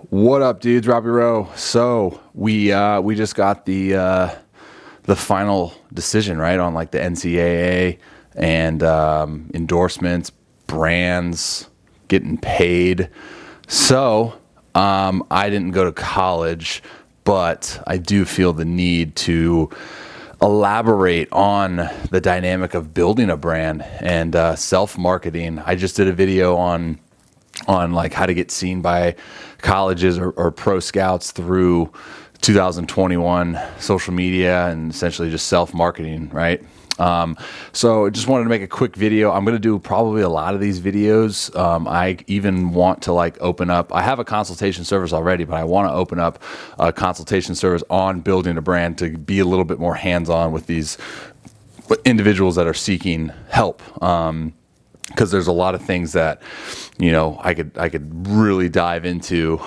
What up, dudes? Robby Rowe. So we just got the final decision, right, on like the NCAA and endorsements, brands, getting paid. So I didn't go to college, but I do feel the need to elaborate on the dynamic of building a brand and self-marketing. I just did a video on like how to get seen by colleges or pro scouts through 2021 social media and essentially just self-marketing, right? So I just wanted to make a quick video. I'm going to do probably a lot of these videos. I even want to like open up, I have a consultation service already, but I want to open up a consultation service on building a brand to be a little bit more hands-on with these individuals that are seeking help. Because there's a lot of things that, you know, I could really dive into,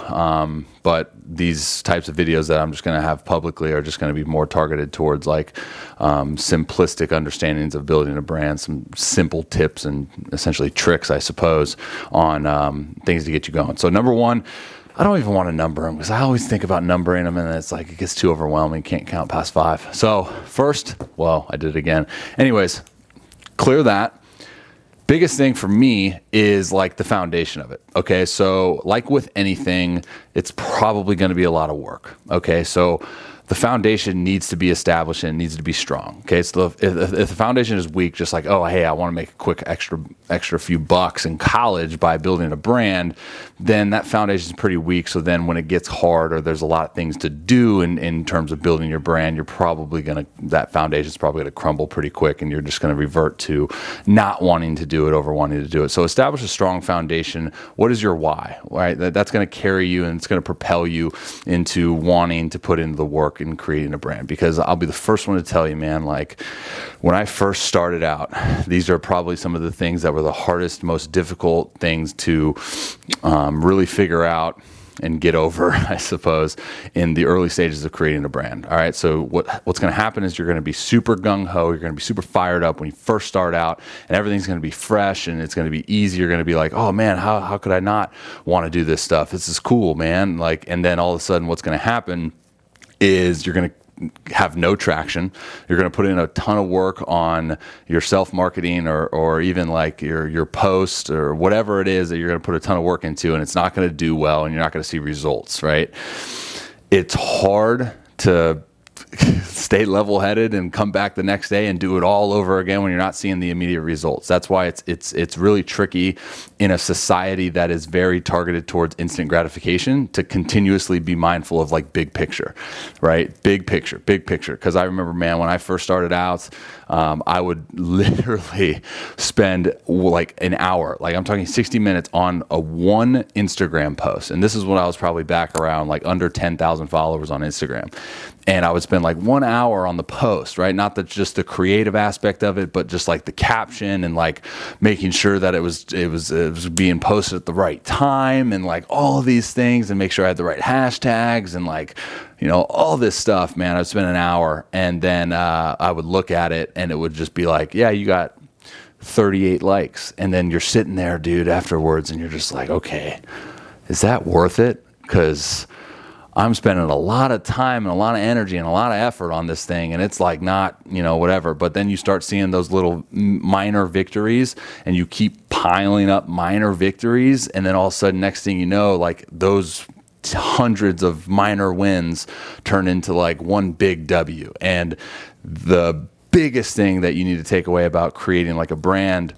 but these types of videos that I'm just going to have publicly are just going to be more targeted towards like simplistic understandings of building a brand, some simple tips and essentially tricks, I suppose, on things to get you going. So number one, I don't even want to number them because I always think about numbering them and it's like it gets too overwhelming. Can't count past 5. So first, well, I did it again. Anyways, clear that. Biggest thing for me is like the foundation of it. Okay. So like with anything, it's probably going to be a lot of work. Okay. So the foundation needs to be established and it needs to be strong. Okay. So if the foundation is weak, just like, oh, hey, I want to make a quick extra few bucks in college by building a brand, then that foundation is pretty weak. So then when it gets hard or there's a lot of things to do in terms of building your brand, that foundation is probably going to crumble pretty quick and you're just going to revert to not wanting to do it over wanting to do it. So establish a strong foundation. What is your why, right? That's going to carry you and it's going to propel you into wanting to put into the work in creating a brand. Because I'll be the first one to tell you, man, like when I first started out, these are probably some of the things that were the hardest, most difficult things to really figure out and get over, I suppose, in the early stages of creating a brand. All right. So what's going to happen is you're going to be super gung-ho. You're going to be super fired up when you first start out and everything's going to be fresh and it's going to be easy. You're going to be like, oh man, how could I not want to do this stuff? This is cool, man. Like, and then all of a sudden what's going to happen is you're going to have no traction. You're going to put in a ton of work on your self-marketing or even like your post or whatever it is that you're going to put a ton of work into, and it's not going to do well and you're not going to see results, right? It's hard to stay level-headed and come back the next day and do it all over again when you're not seeing the immediate results. That's why it's really tricky in a society that is very targeted towards instant gratification to continuously be mindful of like big picture, right? Big picture. Because I remember, man, when I first started out, I would literally spend like an hour, like I'm talking 60 minutes on one Instagram post. And this is when I was probably back around like under 10,000 followers on Instagram. And I would spend like 1 hour on the post, right? Not just the creative aspect of it, but just like the caption and like making sure that it was being posted at the right time and like all of these things and make sure I had the right hashtags and like, you know, all this stuff, man. I'd spend an hour and then I would look at it and it would just be like, yeah, you got 38 likes. And then you're sitting there, dude, afterwards and you're just like, okay, is that worth it? Because I'm spending a lot of time and a lot of energy and a lot of effort on this thing. And it's like not, you know, whatever. But then you start seeing those little minor victories and you keep piling up minor victories. And then all of a sudden, next thing you know, like those hundreds of minor wins turn into like one big W. And the biggest thing that you need to take away about creating like a brand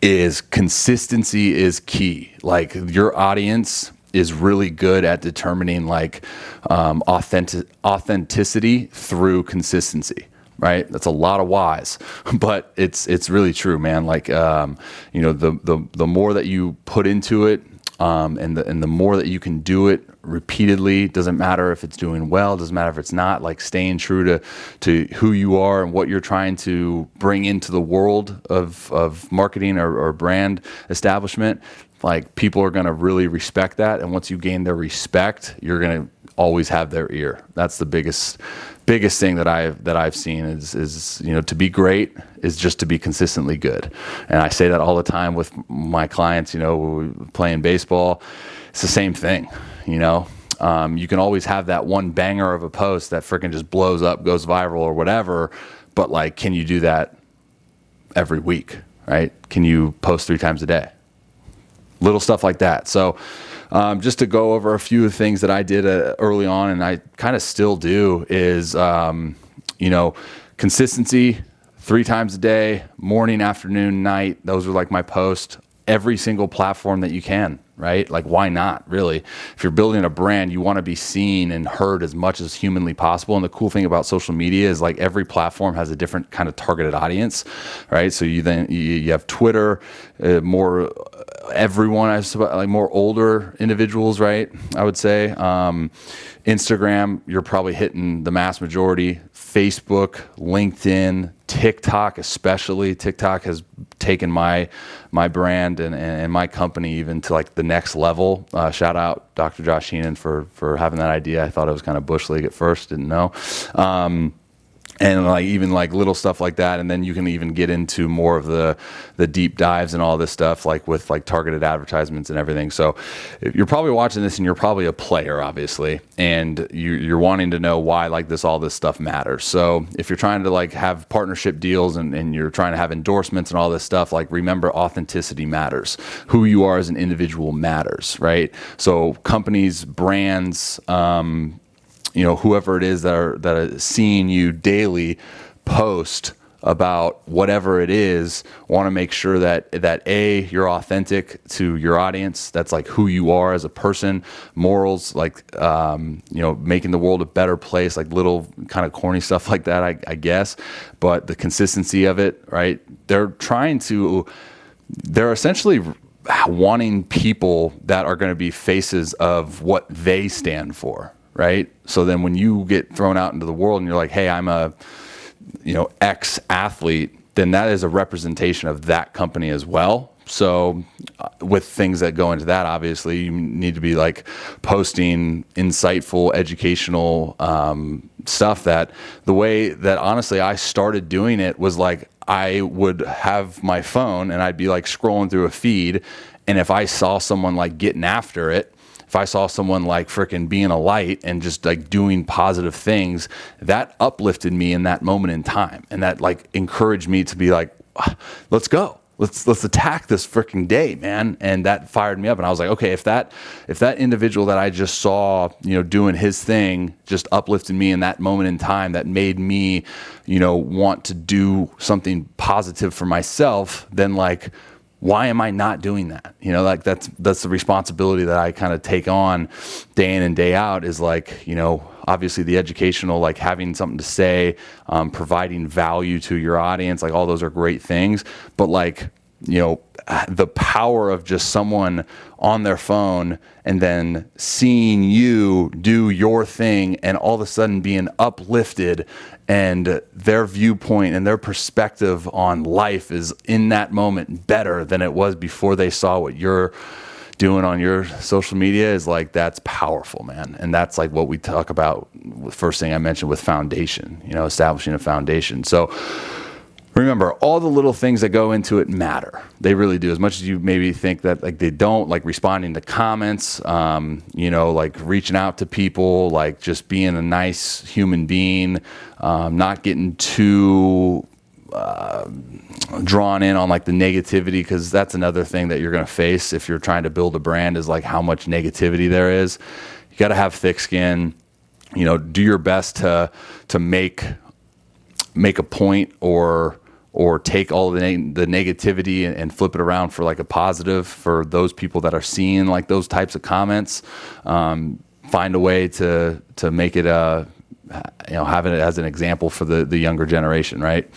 is consistency is key. Like your audience is really good at determining like authenticity through consistency, right? That's a lot of whys, but it's really true, man. Like you know, the more that you put into it, and the more that you can do it repeatedly, doesn't matter if it's doing well, doesn't matter if it's not, like staying true to who you are and what you're trying to bring into the world of marketing or brand establishment. Like people are going to really respect that. And once you gain their respect, you're going to always have their ear. That's the biggest thing that I've seen is, you know, to be great is just to be consistently good. And I say that all the time with my clients, you know, playing baseball. It's the same thing. You can always have that one banger of a post that freaking just blows up, goes viral or whatever. But like, can you do that every week, right? Can you post 3 times a day? Little stuff like that. So just to go over a few things that I did early on, and I kind of still do, is, consistency, 3 times a day, morning, afternoon, night. Those are like my posts. Every single platform that you can, right? Like, why not, really? If you're building a brand, you want to be seen and heard as much as humanly possible. And the cool thing about social media is like every platform has a different kind of targeted audience, right? So you have Twitter, more everyone, I suppose, like more older individuals, right? I would say. Instagram, you're probably hitting the mass majority. Facebook, LinkedIn, TikTok, especially. TikTok has taken my brand and my company even to like the next level. Shout out Dr. Josh Heenan for having that idea. I thought it was kind of bush league at first, didn't know. And like even like little stuff like that, and then you can even get into more of the deep dives and all this stuff, like with like targeted advertisements and everything. So you're probably watching this and you're probably a player, obviously, and you're wanting to know why like all this stuff matters. So if you're trying to like have partnership deals and you're trying to have endorsements and all this stuff, like remember, authenticity matters. Who you are as an individual matters, right? So companies, brands, whoever it is that are seeing you daily post about whatever it is, want to make sure that A, you're authentic to your audience. That's like who you are as a person, morals, like, making the world a better place, like little kind of corny stuff like that, I guess. But the consistency of it, right? They're essentially wanting people that are going to be faces of what they stand for. Right. So then when you get thrown out into the world and you're like, hey, I'm a, ex athlete, then that is a representation of that company as well. So with things that go into that, obviously you need to be like posting insightful, educational stuff. That the way that honestly I started doing it was like, I would have my phone and I'd be like scrolling through a feed. And if I saw someone like getting after it, if I saw someone like freaking being a light and just like doing positive things, that uplifted me in that moment in time. And that like encouraged me to be like, let's go. Let's attack this freaking day, man. And that fired me up. And I was like, okay, if that individual that I just saw, doing his thing just uplifted me in that moment in time, that made me, want to do something positive for myself, then like, why am I not doing that? Like that's the responsibility that I kind of take on day in and day out, is like, obviously the educational, like having something to say, providing value to your audience, like all those are great things. But like, the power of just someone on their phone and then seeing you do your thing and all of a sudden being uplifted, and their viewpoint and their perspective on life is in that moment better than it was before they saw what you're doing on your social media, is like, that's powerful, man. And that's like what we talk about, the first thing I mentioned with foundation, establishing a foundation. So remember, all the little things that go into it matter. They really do. As much as you maybe think that like they don't, like responding to comments, like reaching out to people, like just being a nice human being, not getting too drawn in on like the negativity, because that's another thing that you're going to face if you're trying to build a brand, is like how much negativity there is. You got to have thick skin, do your best to make a point or take all the negativity and flip it around for like a positive for those people that are seeing like those types of comments. Find a way to make it have it as an example for the younger generation, right?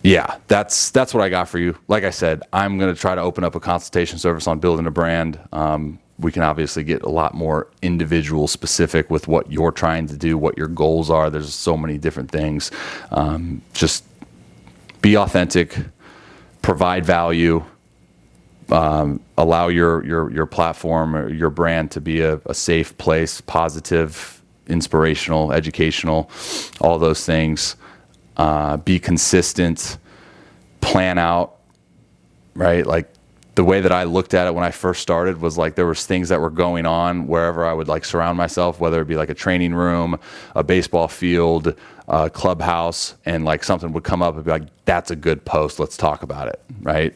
Yeah, that's what I got for you. Like I said, I'm going to try to open up a consultation service on building a brand. We can obviously get a lot more individual specific with what you're trying to do, what your goals are. There's so many different things. Just be authentic, provide value, allow your platform or your brand to be a safe place, positive, inspirational, educational, all those things. Be consistent, plan out, right? Like the way that I looked at it when I first started was like there was things that were going on wherever I would like surround myself, whether it be like a training room, a baseball field, a clubhouse, and like something would come up and be like, that's a good post. Let's talk about it. Right.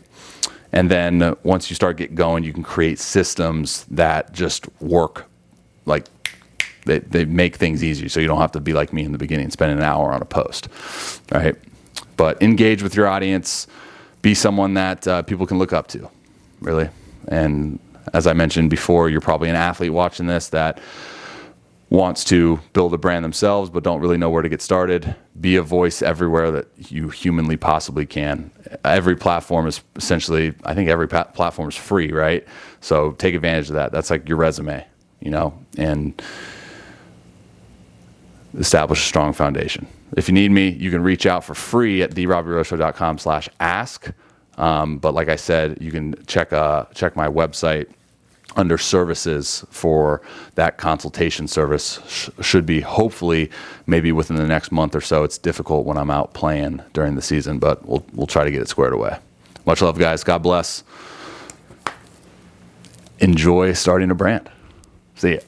And then once you start getting going, you can create systems that just work. Like they make things easy. So you don't have to be like me in the beginning, spending an hour on a post. Right. But engage with your audience, be someone that people can look up to. Really. And as I mentioned before, you're probably an athlete watching this that wants to build a brand themselves, but don't really know where to get started. Be a voice everywhere that you humanly possibly can. Every platform is essentially, I think every platform is free, right? So take advantage of that. That's like your resume, and establish a strong foundation. If you need me, you can reach out for free at therobbyroshow.com/ask. But like I said, you can check my website under services for that consultation service. Should be hopefully maybe within the next month or so. It's difficult when I'm out playing during the season, but we'll try to get it squared away. Much love, guys. God bless. Enjoy starting a brand. See ya.